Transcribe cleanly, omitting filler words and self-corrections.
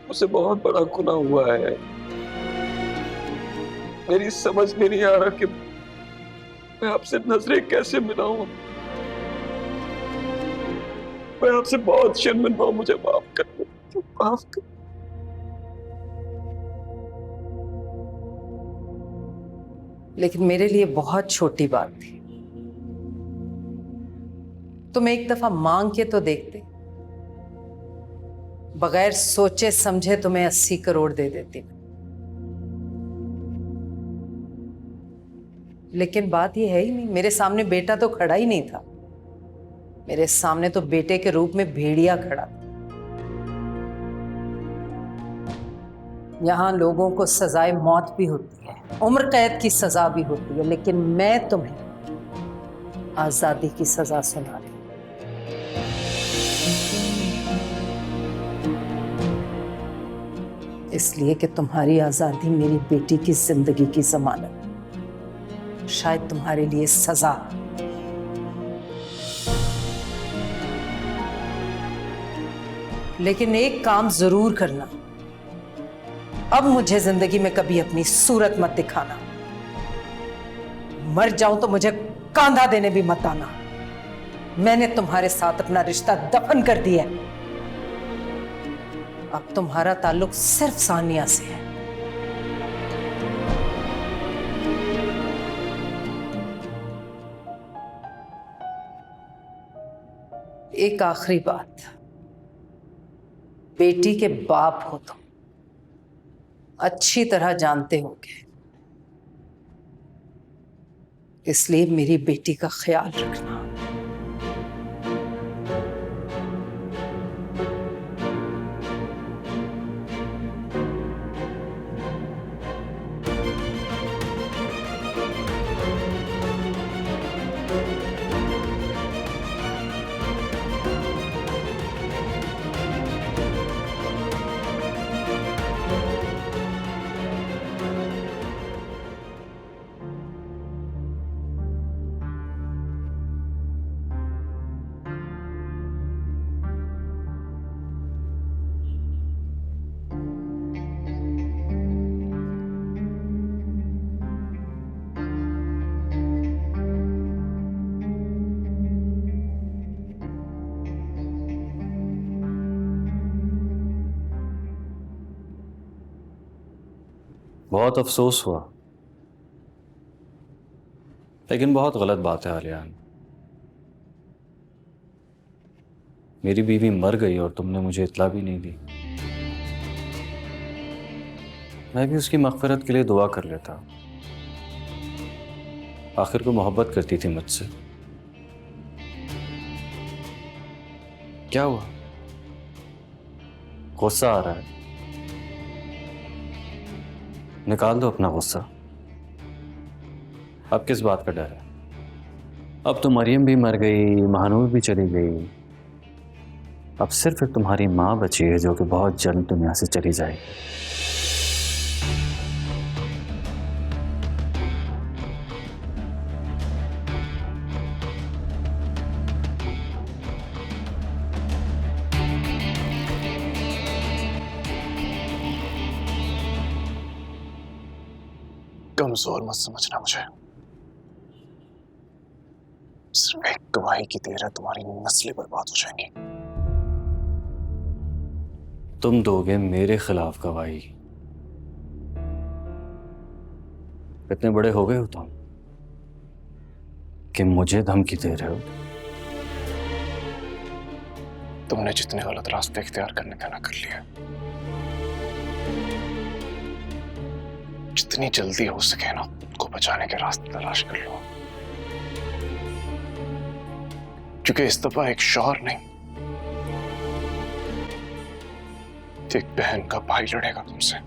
मुझसे बहुत बड़ा गुनाह हुआ है। मेरी समझ में नहीं आ रहा कि मैं आपसे नजरें कैसे मिलाऊं। मैं आपसे बहुत शर्मिंदा हूं, मुझे माफ कर दो, मुझे माफ कर। लेकिन मेरे लिए बहुत छोटी बात थी। तुम एक दफा मांग के तो देखते। बगैर सोचे समझे तुम्हें 80 करोड़ दे देती। लेकिन बात यह है ही नहीं, मेरे सामने बेटा तो खड़ा ही नहीं था। मेरे सामने तो बेटे के रूप में भेड़िया खड़ा था। यहां लोगों को सजाए मौत भी होती है, उम्र कैद की सजा भी होती है, लेकिन मैं तुम्हें आजादी की सजा सुना रही हूं। इसलिए कि तुम्हारी आजादी मेरी बेटी की जिंदगी की जमानत, शायद तुम्हारे लिए सजा। लेकिन एक काम जरूर करना, अब मुझे जिंदगी में कभी अपनी सूरत मत दिखाना। मर जाऊं तो मुझे कांधा देने भी मत आना। मैंने तुम्हारे साथ अपना रिश्ता दफन कर दिया। अब तुम्हारा ताल्लुक सिर्फ सानिया से है। एक आखिरी बात, बेटी के बाप हो तुम, अच्छी तरह जानते होंगे, इसलिए मेरी बेटी का ख्याल रखना। बहुत अफसोस हुआ, लेकिन बहुत गलत बात है आलियान। मेरी बीवी मर गई और तुमने मुझे इत्तला भी नहीं दी। मैं भी उसकी मग़फ़िरत के लिए दुआ कर लेता। आखिर को मोहब्बत करती थी मुझसे। क्या हुआ? गुस्सा आ रहा है? निकाल दो अपना गुस्सा। अब किस बात का डर है? अब तो मरियम भी मर गई, महानूर भी चली गई। अब सिर्फ एक तुम्हारी माँ बची है जो कि बहुत जल्द दुनिया से चली जाएगी। कमजोर मत समझना मुझे। सिर्फ एक गवाही की देर है, तुम्हारी नस्लें बर्बाद हो जाएंगी। तुम दोगे मेरे खिलाफ गवाही? कितने बड़े हो गए हो तुम कि मुझे धमकी दे रहे हो? तुमने जितने गलत रास्ते इख्तियार करने का ना कर लिया, जितनी जल्दी हो सके ना को बचाने के रास्ते तलाश कर लो, क्योंकि इस दफा एक शौहर नहीं, एक बहन का भाई लड़ेगा तुमसे।